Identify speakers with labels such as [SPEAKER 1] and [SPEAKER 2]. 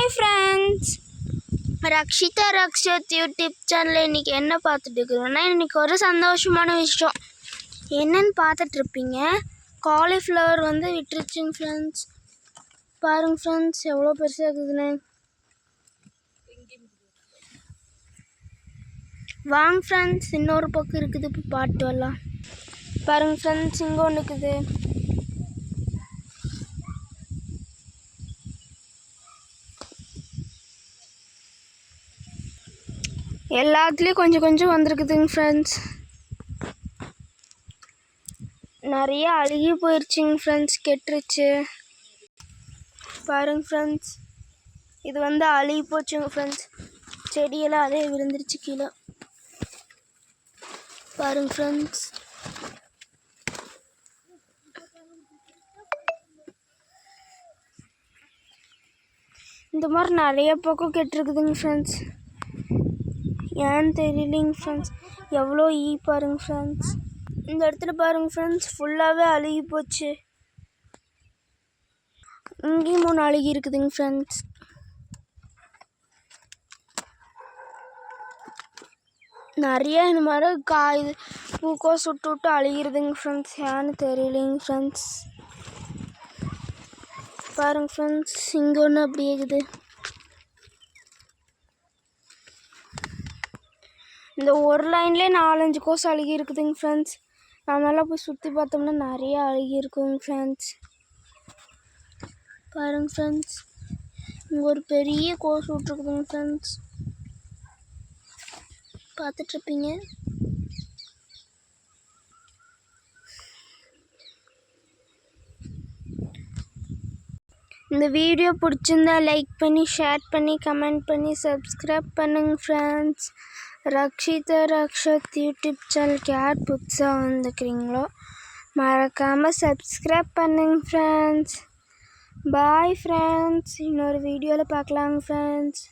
[SPEAKER 1] Hi friends, Rakshitha ரக்ஷத் YouTube சேனலில் இன்றைக்கி என்ன பார்த்துட்டு இருக்கிறோன்னா, இன்றைக்கி ஒரு சந்தோஷமான விஷயம் என்னன்னு பார்த்துட்ருப்பீங்க. காலிஃப்ளவர் வந்து விட்டுருச்சுங்க ஃப்ரெண்ட்ஸ். பாருங்கள் ஃப்ரெண்ட்ஸ் எவ்வளோ பெருசாக இருக்குதுன்னு. வாங்க ஃப்ரெண்ட்ஸ், இன்னொரு பக்கம் இருக்குது, இப்போ பாட்டு வரலாம். பாருங்கள் ஃப்ரெண்ட்ஸ், இங்கே ஒன்று இருக்குது. எல்லாத்துலேயும் கொஞ்சம் கொஞ்சம் வந்திருக்குதுங்க ஃப்ரெண்ட்ஸ். நிறைய அழுகி போயிடுச்சுங்க ஃப்ரெண்ட்ஸ், கெட்டுருச்சு. பாருங்க ஃப்ரெண்ட்ஸ், இது வந்து அழுகி போச்சுங்க ஃப்ரெண்ட்ஸ். செடியெல்லாம் அதே விழுந்துருச்சு கீழே. பாருங்க ஃப்ரெண்ட்ஸ், இந்த மாதிரி நிறைய பக்கம் கெட்டுருக்குதுங்க ஃப்ரெண்ட்ஸ். ஏன்னு தெரியலைங்க ஃப்ரெண்ட்ஸ். எவ்வளோ பாருங்க ஃப்ரெண்ட்ஸ். இந்த இடத்துல பாருங்க ஃப்ரெண்ட்ஸ், ஃபுல்லாகவே அழுகி போச்சு. இங்கேயும் 3 அழுகி இருக்குதுங்க ஃப்ரெண்ட்ஸ். நிறைய இந்த மாதிரி காய் பூக்கோ சுட்டு விட்டு அழுகிறதுங்க ஃப்ரெண்ட்ஸ். ஏன்னு தெரியலைங்க ஃப்ரெண்ட்ஸ். பாருங்க ஃப்ரெண்ட்ஸ், இங்கே ஒன்று அப்படியே இருக்குது. இந்த ஒரு லைன்லேயே 4-5 கோஸ் அழுகி இருக்குதுங்க ஃப்ரெண்ட்ஸ். அதனால போய் சுற்றி பார்த்தோம்னா நிறைய அழுகி இருக்குங்க ஃப்ரெண்ட்ஸ். பாருங்க ஃப்ரெண்ட்ஸ், இங்கே ஒரு பெரிய கோஸ் விட்ருக்குதுங்க ஃப்ரெண்ட்ஸ், பார்த்துட்ருப்பீங்க. இந்த வீடியோ பிடிச்சிருந்தா லைக் பண்ணி, ஷேர் பண்ணி, கமெண்ட் பண்ணி, சப்ஸ்கிரைப் பண்ணுங்க ஃப்ரெண்ட்ஸ். ரக்ஷிதா ரக்ஷத் யூடியூப் சேனலுக்கு யார் புதுசாக வந்துக்கிறீங்களோ மறக்காமல் சப்ஸ்கிரைப் பண்ணுங்க ஃப்ரெண்ட்ஸ். பாய் ஃப்ரெண்ட்ஸ், இன்னொரு வீடியோவில் பார்க்கலாங்க ஃப்ரெண்ட்ஸ்.